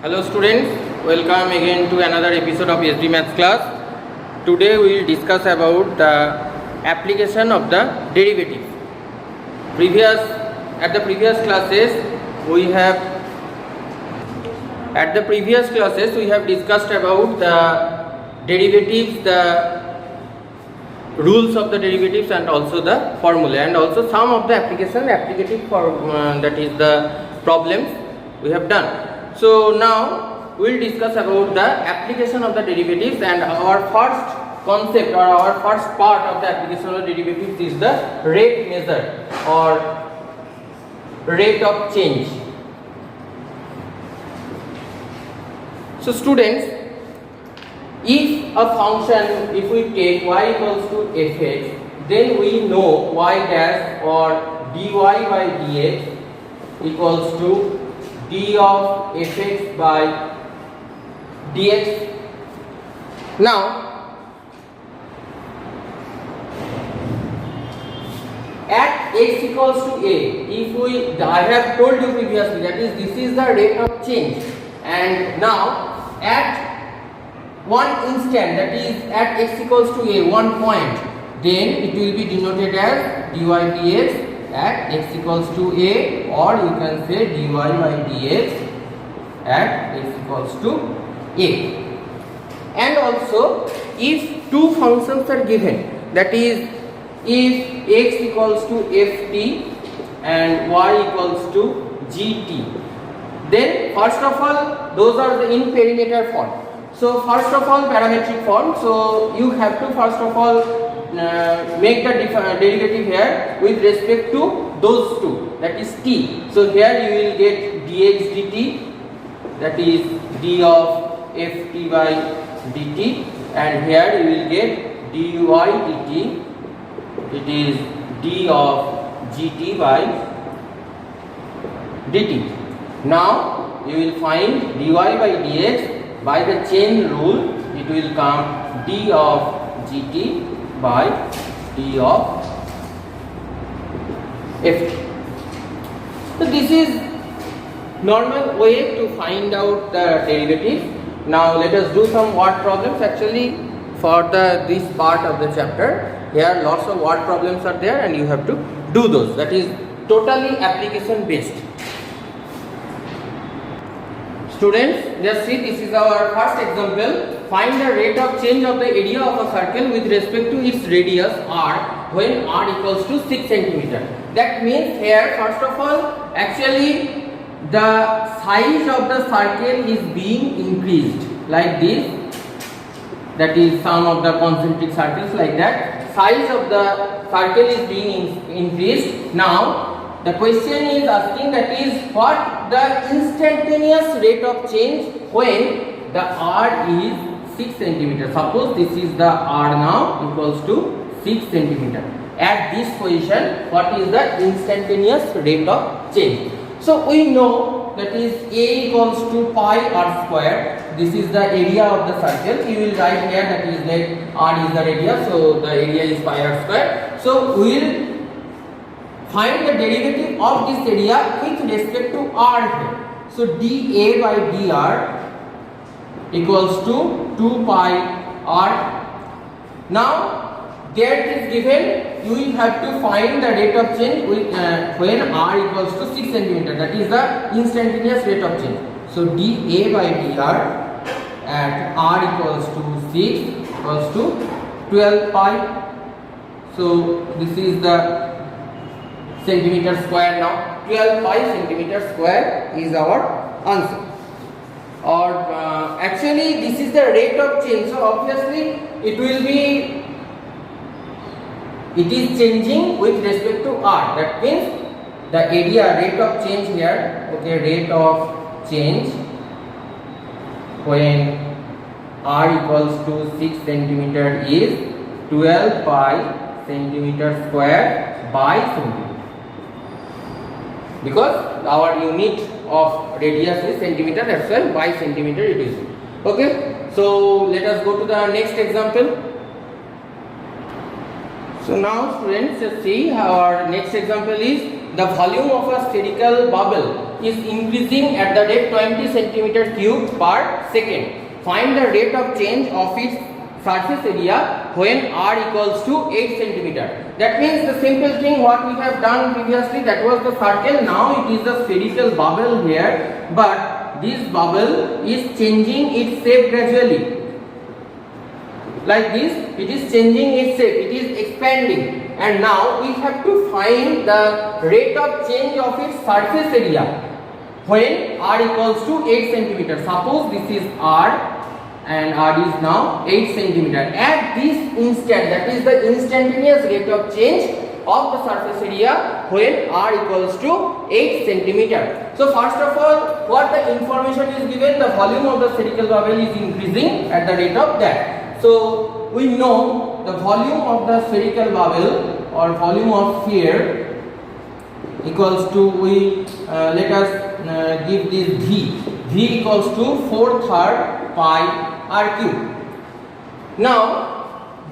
Hello students, welcome again to another episode of SD Maths class. Today we will discuss about the application of the derivative. At the previous classes we have discussed about the derivatives, the rules of the derivatives and also the formula, and also some of the applicative form, that is the problems we have done. So now we will discuss about the application of the derivatives, and our first concept or our first part of the application of the derivatives is the rate measure or rate of change. So students, if a function, if we take y equals to fx, then we know y dash or dy by dx equals to d of fx by dx. Now at x equals to a, I have told you previously, that is, this is the rate of change, and now at one instant, that is at x equals to a, one point, then it will be denoted as dy dx at x equals to a, or you can say dy by dx at x equals to a. And also, if two functions are given, that is, if x equals to ft and y equals to gt, then first of all, those are the in perimeter form. So first of all, parametric form. So you have to first of all make the derivative here with respect to those two, that is t. So here you will get dx dt, that is d of ft by dt, and here you will get dy dt, it is d of gt by dt. Now you will find dy by dx. By the chain rule, it will come d of gt by d of ft. So this is normal way to find out the derivative. Now let us do some word problems. Actually, for this part of the chapter, here lots of word problems are there, and you have to do those. That is totally application based. Students, just see, this is our first example. Find the rate of change of the area of a circle with respect to its radius r when r equals to 6 cm. That means here, first of all, actually the size of the circle is being increased like this. That is sum of the concentric circles, like that. Size of the circle is being increased. Now the question is asking, that is, what the instantaneous rate of change when the r is 6 cm. Suppose this is the r now equals to 6 cm. At this position, what is the instantaneous rate of change? So we know that is a equals to pi r square. This is the area of the circle. You will write here that is like r is the radius, so the area is pi r square. So we will find the derivative of this area with respect to r here. So dA by dr equals to 2 pi r. Now there it is given, you will have to find the rate of change with, when r equals to 6 cm. That is the instantaneous rate of change. So dA by dr at r equals to 6 equals to 12 pi. So this is the centimeter square. Now 12 pi centimeter square is our answer. Or actually this is the rate of change, so obviously it is changing with respect to r. That means the area rate of change here, okay, rate of change when r equals to 6 centimeter is 12 pi centimeter square by centimeter, because our unit of radius is centimeter, that's why by centimeter it is. Okay, so let us go to the next example. So now students, just see, our next example is the volume of a spherical bubble is increasing at the rate 20 centimeter cube per second. Find the rate of change of its surface area when r equals to 8 centimeter. That means the simple thing what we have done previously, that was the circle. Now it is the spherical bubble here, but this bubble is changing its shape gradually. Like this, it is changing its shape, it is expanding, and now we have to find the rate of change of its surface area when r equals to 8 centimeter. Suppose this is r and r is now 8 centimeter. At this instant, that is the instantaneous rate of change of the surface area when r equals to 8 centimeter. So first of all, what the information is given, the volume of the spherical bubble is increasing at the rate of that. So we know the volume of the spherical bubble or volume of sphere equals to, let us give this v equals to 4/3 pi r cube. Now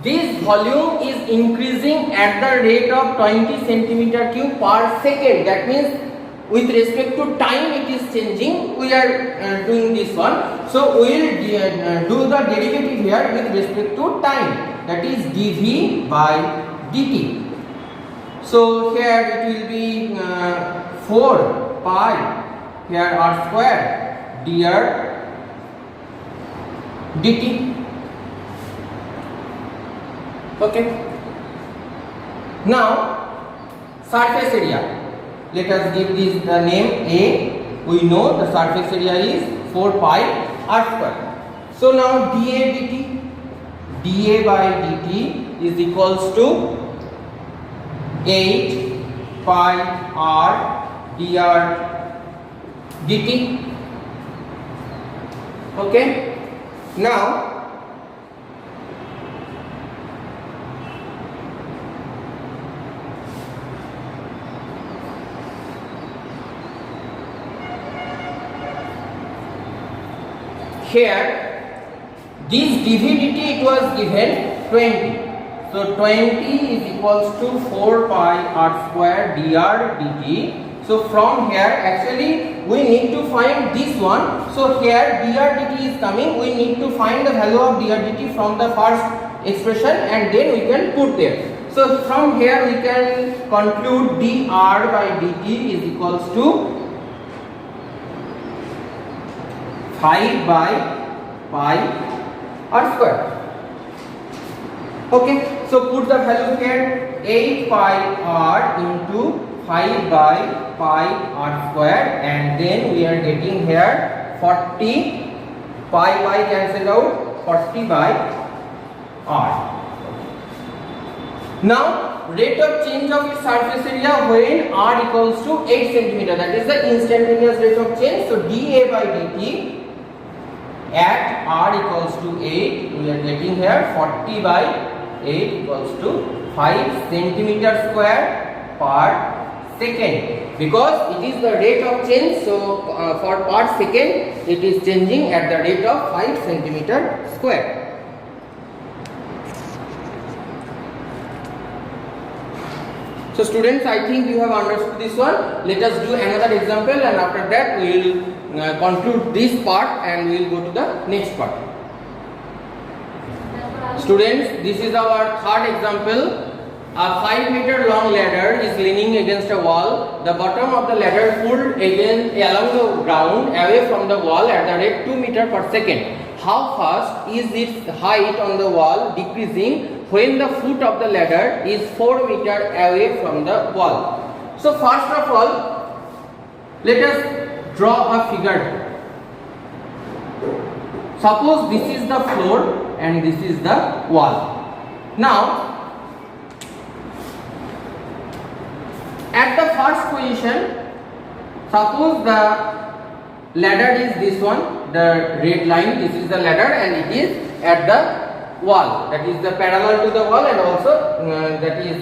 this volume is increasing at the rate of 20 centimeter cube per second. That means with respect to time it is changing. We are doing this one, so we will do the derivative here with respect to time, that is dv by dt. So here it will be 4 pi here r square dr dt. Okay, now surface area, let us give this the name A. We know the surface area is 4 pi r square. So now dA by dt is equals to 8 pi r dr dt. Okay, now here this dv dt it was given 20. So 20 is equals to 4 pi r square dr dt. So from here actually we need to find this one. So here dr dt is coming, we need to find the value of dr dt from the first expression and then we can put there. So from here we can conclude dr by dt is equals to 5 by pi r square. Okay, so put the value here, 8 pi r into 5 by pi r square, and then we are getting here 40 pi cancel out, 40 by r. Now rate of change of its surface area when r equals to 8 centimeter, that is the instantaneous rate of change. So dA by dt at r equals to 8, we are getting here 40 by 8 equals to 5 centimeter square per second, because it is the rate of change. So for per second it is changing at the rate of 5 centimeter square. So students, I think you have understood this one. Let us do another example, and after that we will conclude this part and we will go to the next part. Students, this is our third example. A 5-meter long ladder is leaning against a wall. The bottom of the ladder pulled again along the ground away from the wall at the rate 2 meters per second. How fast is its height on the wall decreasing when the foot of the ladder is 4 meters away from the wall? So first of all, let us draw a figure. Suppose this is the floor and this is the wall. Now at the first position, suppose the ladder is this one, the red line, this is the ladder, and it is at the wall, that is the parallel to the wall, and also that is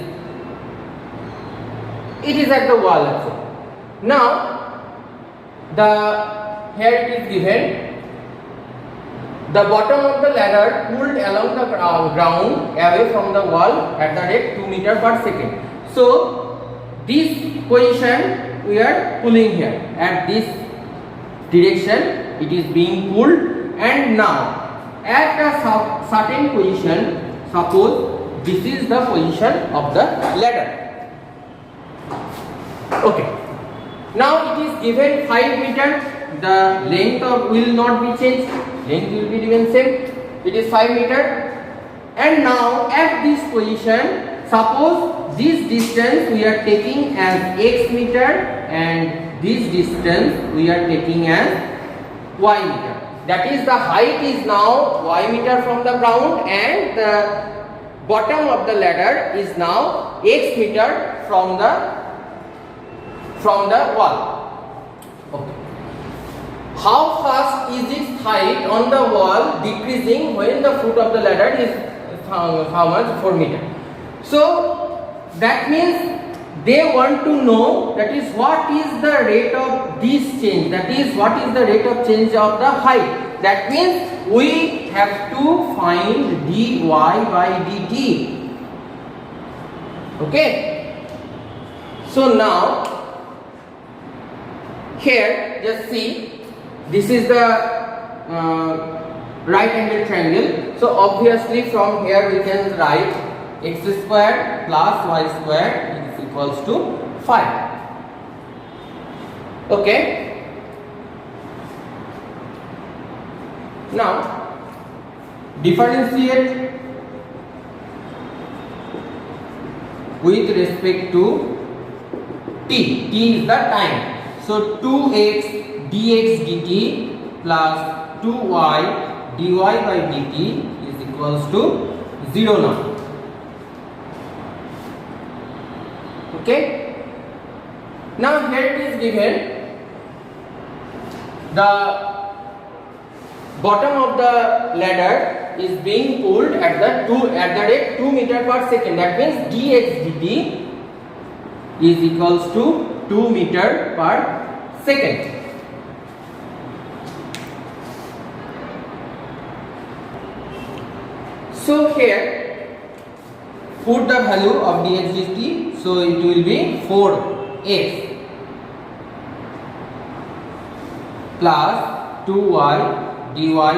it is at the wall also. Now here it is given, the bottom of the ladder pulled along the ground away from the wall at the rate 2 meters per second. So this position we are pulling here at this direction, it is being pulled. And now at a certain position, suppose this is the position of the ladder. Okay, now it is given 5 meter, the length will not be changed, length will be given same, it is 5 meter. And now at this position, suppose this distance we are taking as x meter and this distance we are taking as y meter. That is, the height is now y meter from the ground and the bottom of the ladder is now x meter from the wall. Okay. How fast is its height on the wall decreasing when the foot of the ladder is how much? 4 meter. So that means they want to know, that is, what is the rate of this change, that is, what is the rate of change of the height. That means we have to find dy by dt. Okay. So now here just see, this is the right angle triangle. So obviously from here we can write x square plus y square is equals to 5. Okay. Now differentiate with respect to t. T is the time. So 2x dx dt plus 2y dy by dt is equals to 0 now. Okay. Now here it is given, the bottom of the ladder is being pulled at the rate 2 meter per second. That means dx dt is equals to 2 meter per second. So here put the value of dx dt, so it will be 4x plus 2y dy by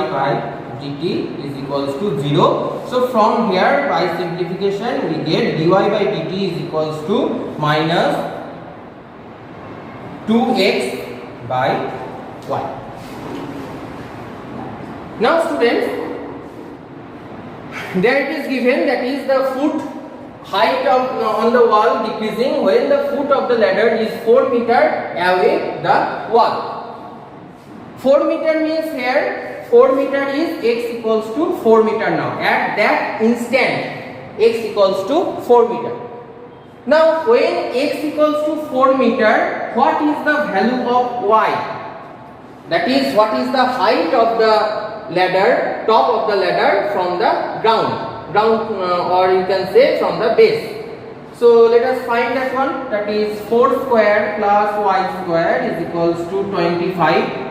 dt is equals to 0. So from here by simplification we get dy by dt is equals to minus 2x by y. Now students, there it is given, that is the foot height on the wall decreasing when the foot of the ladder is 4 meter away the wall. 4 meter means here 4 meter is x equals to 4 meter now. At that instant x equals to 4 meter. Now when x equals to 4 meter, what is the value of y? That is, what is the height of the ladder, top of the ladder from the ground, or you can say from the base. So let us find that one. That is 4 square plus y square is equals to 25.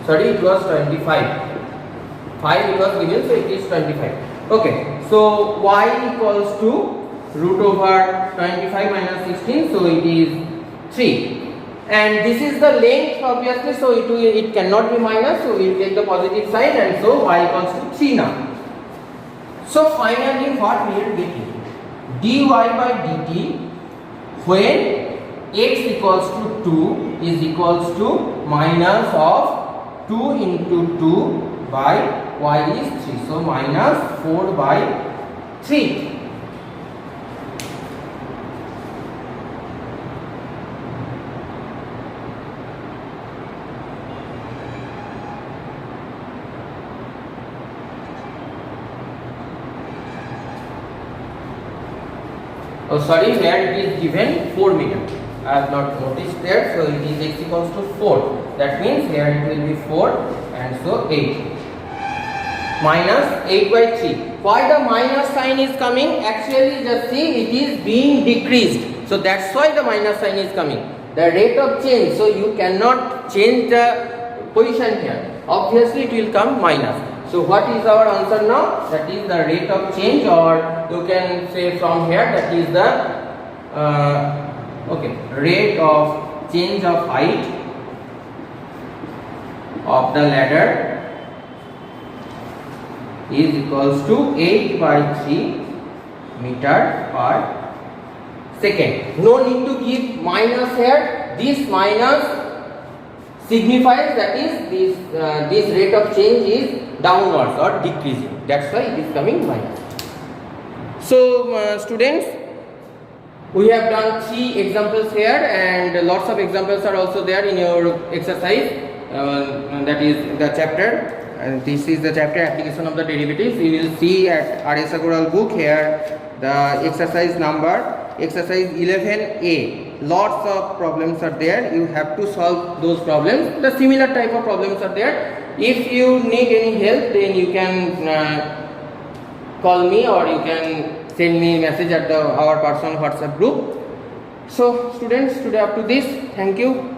Sorry, it was 25. 5 it was given, so it is 25. Okay, so y equals to root over 25 minus 16, so it is 3. And this is the length obviously, so it cannot be minus, so we will take the positive side, and so y equals to 3 now. So finally what we are getting? dy by dt when x equals to 2 is equals to minus of 2 into 2 by y is 3, so minus 4 by 3. Oh sorry, here it is given 4 meter. I have not noticed there, so it is x equals to 4. That means here it will be 4 and so 8. Minus 8 by 3. Why the minus sign is coming? Actually just see, it is being decreased. So that's why the minus sign is coming. The rate of change, so you cannot change the position here. Obviously it will come minus. So what is our answer now? That is the rate of change, or you can say from here that is the rate of change of height of the ladder is equals to 8 by 3 meter per second. No need to give minus here. This minus signifies that is this rate of change is downwards or decreasing. That's why it is coming minus. So students, we have done 3 examples here, and lots of examples are also there in your exercise. That is the chapter. And this is the chapter application of the derivatives. You will see at R.S. Agarwal book here the exercise number, exercise 11A. Lots of problems are there. You have to solve those problems. The similar type of problems are there. If you need any help, then you can call me, or you can send me a message at our personal WhatsApp group. So students, today up to this. Thank you.